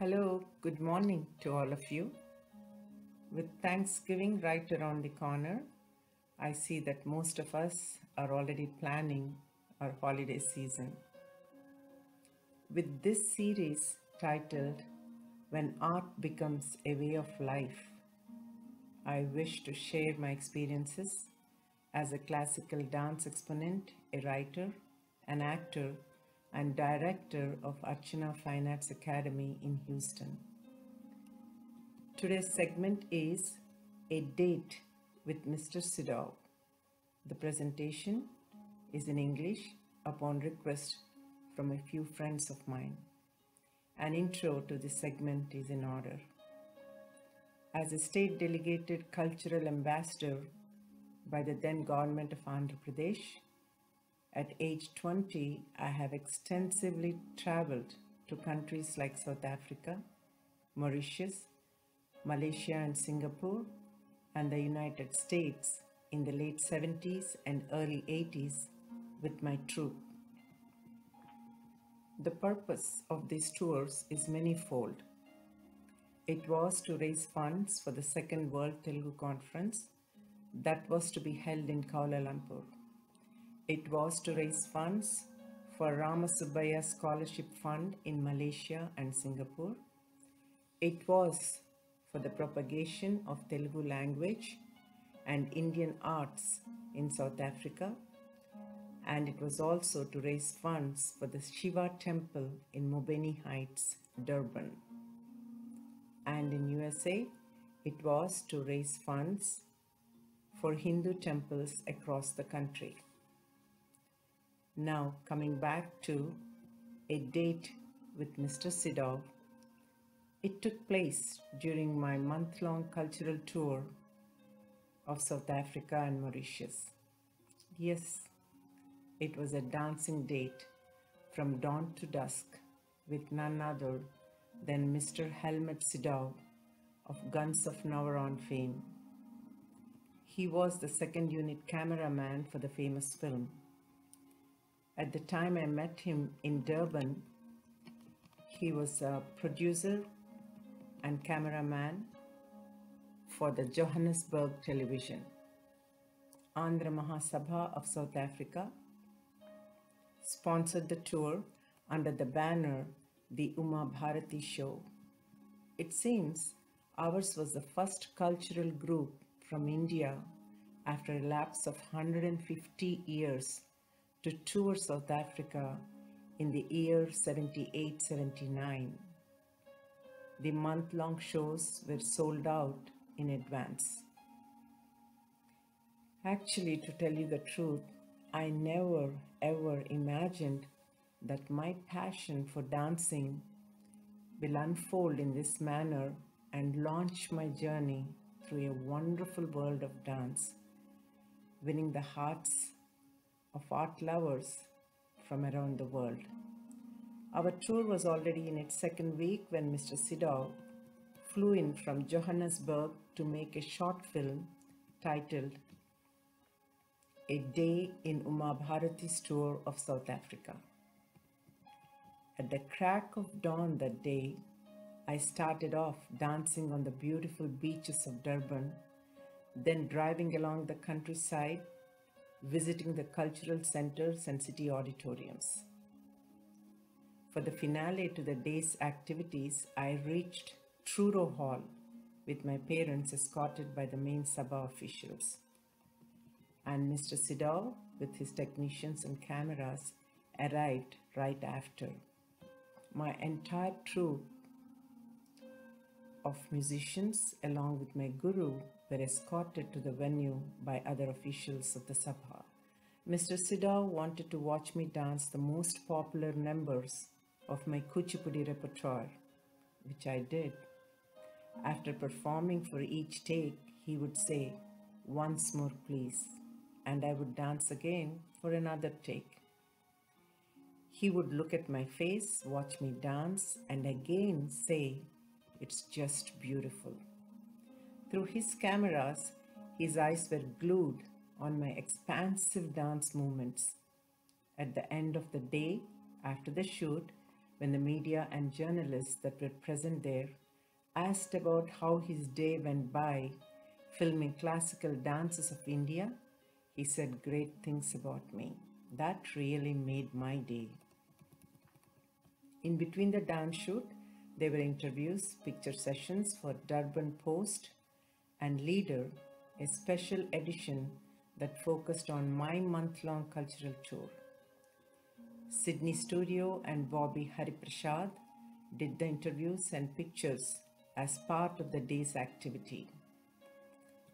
Hello, good morning to all of you. With Thanksgiving right around the corner, I see that most of us are already planning our holiday season. With this series titled When Art Becomes a Way of Life, I wish to share my experiences as a classical dance exponent, a writer, an actor, and director of Archana Fine Arts Academy in Houston. Today's segment is A Date with Mr.Sydow. The presentation is in English upon request from a few friends of mine. An intro to this segment is in order. As a state delegated cultural ambassador by the then government of Andhra Pradesh, at age 20, I have extensively traveled to countries like South Africa, Mauritius, Malaysia and Singapore, and the United States in the late 70s and early 80s with my troupe. The purpose of these tours is manifold. It was to raise funds for the Second World Telugu Conference that was to be held in Kuala Lumpur. It was to raise funds for Ramasubbaiah Scholarship Fund in Malaysia and Singapore. It was for the propagation of Telugu language and Indian arts in South Africa, and it was also to raise funds for the Shiva Temple in Mobeni Heights, Durban. And in USA, it was to raise funds for Hindu temples across the country. Now, coming back to A Date with Mr.Sydow, it took place during my month-long cultural tour of South Africa and Mauritius. Yes, it was a dancing date from dawn to dusk with none other than Mr. Helmut Sydow of Guns of Navarone fame. He was the second unit cameraman for the famous film. At the time I met him in Durban, he was a producer and cameraman for the Johannesburg television. Andhra Mahasabha of South Africa sponsored the tour under the banner The Uma Bharati Show. It seems ours was the first cultural group from India after a lapse of 150 years to tour South Africa in the year 78-79. The month-long shows were sold out in advance. Actually, to tell you the truth, I never ever imagined that my passion for dancing will unfold in this manner and launch my journey through a wonderful world of dance, winning the hearts of art lovers from around the world. Our tour was already in its second week when Mr. Sydow flew in from Johannesburg to make a short film titled A Day in Uma Bharati's Tour of South Africa. At the crack of dawn that day, I started off dancing on the beautiful beaches of Durban, then driving along the countryside, visiting the cultural centers and city auditoriums. For the finale to the day's activities, I reached Truro Hall with my parents escorted by the main Sabha officials. And Mr. Sydow, with his technicians and cameras, arrived right after. My entire troupe of musicians, along with my guru, were escorted to the venue by other officials of the Sabha. Mr. Sydow wanted to watch me dance the most popular numbers of my Kuchipudi repertoire, which I did. After performing for each take, he would say, "Once more, please," and I would dance again for another take. He would look at my face, watch me dance, and again say, "It's just beautiful." Through his cameras, his eyes were glued on my expansive dance movements. At the end of the day, after the shoot, when the media and journalists that were present there asked about how his day went by filming classical dances of India, he said great things about me. That really made my day. In between the dance shoot, there were interviews, picture sessions for Durban Post, and Leader, a special edition that focused on my month-long cultural tour. Sydney Studio and Bobby Hariprasad did the interviews and pictures as part of the day's activity.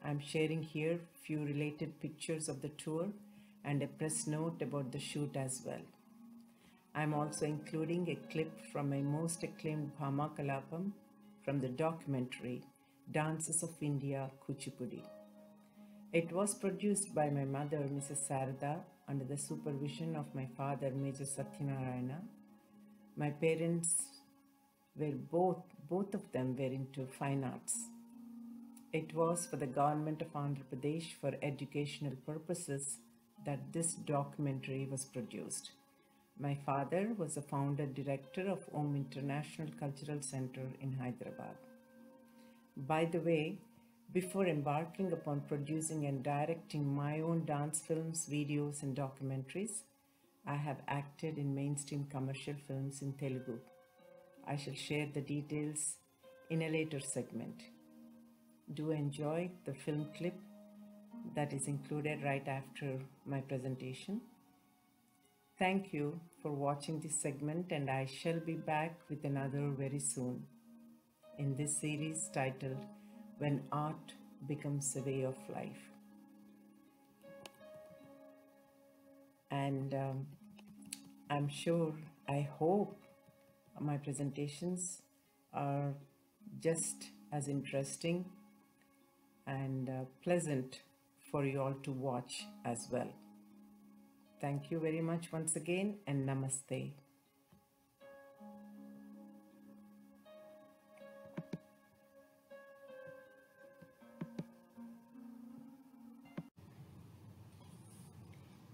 I'm sharing here few related pictures of the tour and a press note about the shoot as well. I'm also including a clip from my most acclaimed Bhama Kalapam from the documentary Dances of India, Kuchipudi. It was produced by my mother, Mrs. Sarada, under the supervision of my father, Major Satyanarayana. My parents were both of them were into fine arts. It was for the government of Andhra Pradesh for educational purposes that this documentary was produced. My father was the founder director of Om International Cultural Center in Hyderabad. By the way, before embarking upon producing and directing my own dance films, videos, and documentaries, I have acted in mainstream commercial films in Telugu. I shall share the details in a later segment. Do enjoy the film clip that is included right after my presentation. Thank you for watching this segment, and I shall be back with another very soon in this series titled When Art Becomes a Way of Life. And I hope my presentations are just as interesting and pleasant for you all to watch as well. Thank you very much once again, and namaste.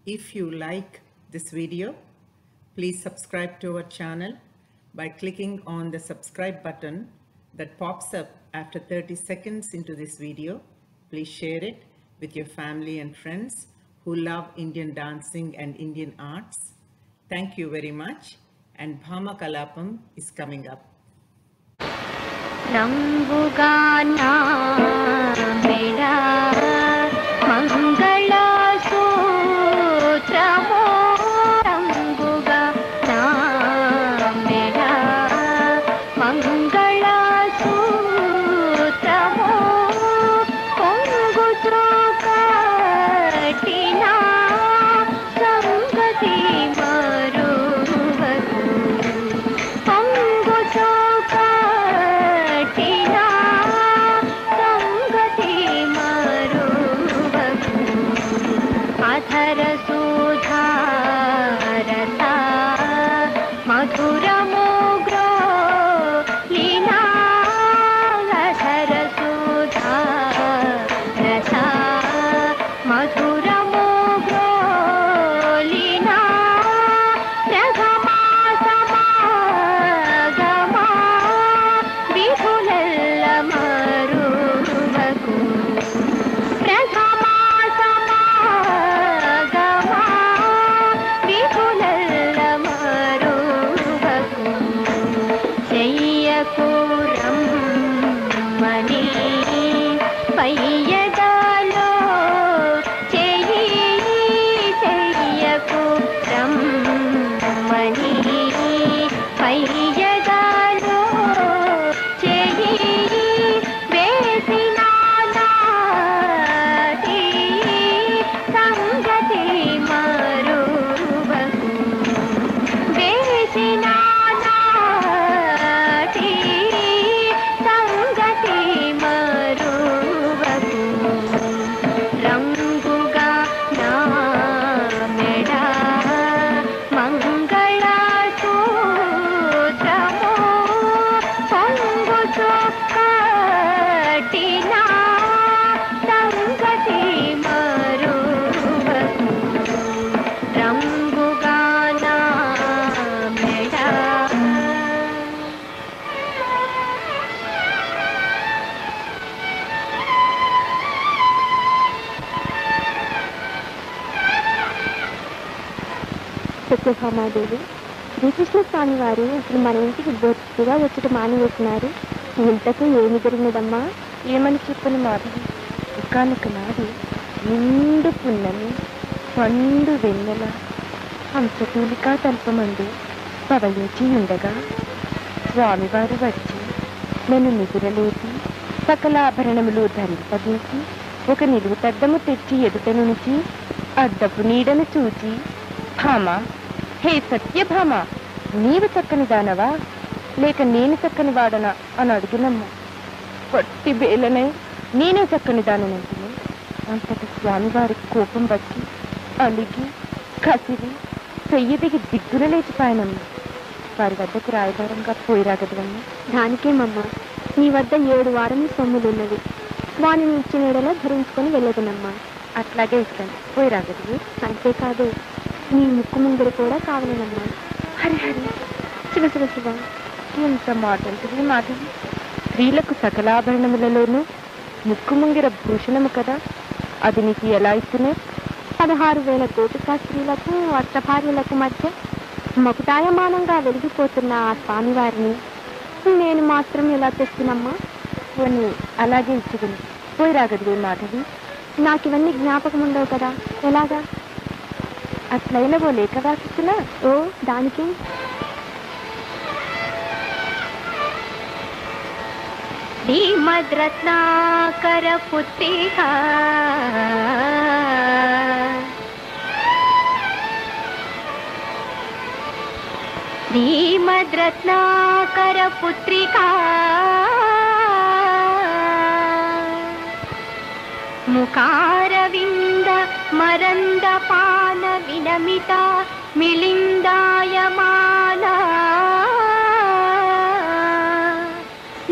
If you like this video, please subscribe to our channel by clicking on the subscribe button that pops up after 30 seconds into this video. Please share it with your family and friends who love Indian dancing and Indian arts. Thank you very much, and Bhama Kalapam is coming up. ಸಂಗತಿ ಮರುವದು సత్యభామాదేవి, శ్రీకృష్ణ స్వామి వారు అసలు మన ఇంటికి బొత్తుగా వచ్చట మానివేసినారు. ఇంతకు ఏమి జరిగినదమ్మా? ఏమని చెప్పను మాధవి, ఒకానొక నాడు నిండు పున్నమి, పండు వెన్నెల, హంసతూలికా తల్పమందు పవళించి ఉండగా స్వామివారు వచ్చి నన్ను నిదురలేపి సకలాభరణములు ధరింపజేసి ఒక నిలువుతద్దము తెచ్చి ఎదుట నుంచి అద్దపు నీడను చూచి, భామ, హే సత్యభామ, నీవు చక్కని దానవా లేక నేను చక్కని వాడనా అని అడిగినమ్మా. పట్టి బేలనే నేనే చక్కని దాననంటుని. అంతటి స్వామివారి కోపం బట్టి అలిగి కసిరి చెయ్యి దిగి దిగ్గున లేచిపోయానమ్మా. వారి వద్దకు రాయబారంగా పోయి రాగదవమ్మా. దానికేమమ్మా, నీ వద్ద 7 వారముల సొమ్ములున్నవి. వాణిని ఇచ్చిన ఎడలా ధరించుకొని వెళ్ళదనమ్మా. అట్లాగే ఇస్తాను, పోయి రాగదవు. అంతేకాదు, నీ ముక్కు ముందర కూడా కావాలనమ్మా. హరి హరి, శివ శివ శివ, ఎంత మాటంటుంది మాధవి. స్త్రీలకు సకలాభరణములలోనూ ముక్కు ముంగిర భూషణము కదా, అది నీకు ఎలా ఇస్తున్నా? 16,000 గోపికా స్త్రీలకు అష్టభార్యలకు మధ్య మకుటాయమానంగా వెలిగిపోతున్న ఆ స్వామివారిని నేను మాత్రం ఎలా తెస్తున్నమ్మా? పోనీ అలాగే ఇచ్చుకుని పోయి రాగదివే మాధవి. నాకు ఇవన్నీ జ్ఞాపకం ఉండవు కదా, ఎలాగా? అట్లయినా ఓ లేఖ రాసిస్తున్నా. ఓ, దానికి శ్రీమద్రత్నాకర పుత్రిక శ్రీమద్రత్నాకర పుత్రిక ముఖారవింద మరంద పాన వినమిత మిలిందాయమాన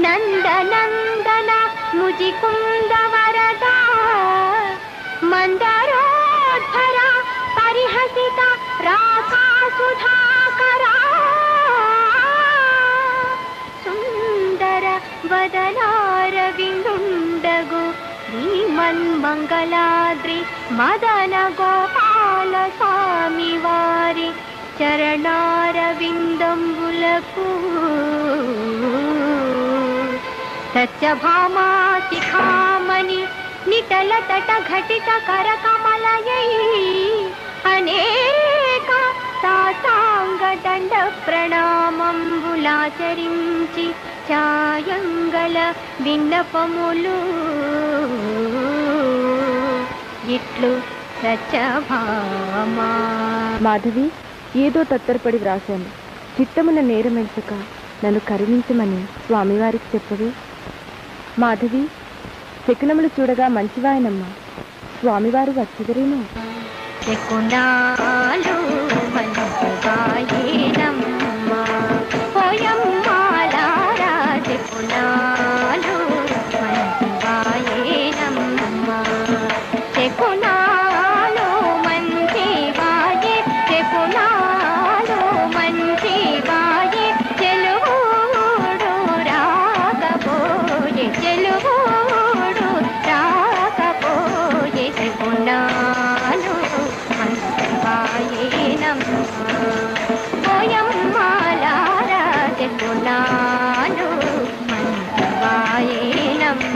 నందనందన ముజికుంద వరద మందరోద్ధర పరిహసిత రాకా సుధాకర సుందర వదనారవిందుండగు శ్రీమన్మంగళాద్రి మదన గోపాల స్వామి వారి చరణారవిందంబులకు సత్యభామా శిఖామణి నిటల తట ఘటిత కరకమలయై అనేక సాసాంగ దండ ప్రణామంబులాచరించి ఛాయంగల విన్నపములు ఇట్లు సత్యభామా. మాధవి, ఏదో తత్తరపడి వ్రాశాను. చిత్తమున నేరమెంచక నన్ను కరుణించమని స్వామివారికి చెప్పవే. మాధవి, శకునములు చూడగా మంచివాయనమ్మా. స్వామివారు వచ్చుదరేమో. శకునాలు మంచివాయేనమ్మా, పోయమ్మాలారా శకునాలు మంచివాయేనమ్మా. శకునాలు మంచివాయే, శకునాలు మంచివాయే, చెలువుడు రాకపోయే, చెలువుడు రాకపోయే, శకునాలు మంచివాయేనమ్మా. పోయమ్మాలారా శకునాలు మంచివాయేనమ్మా.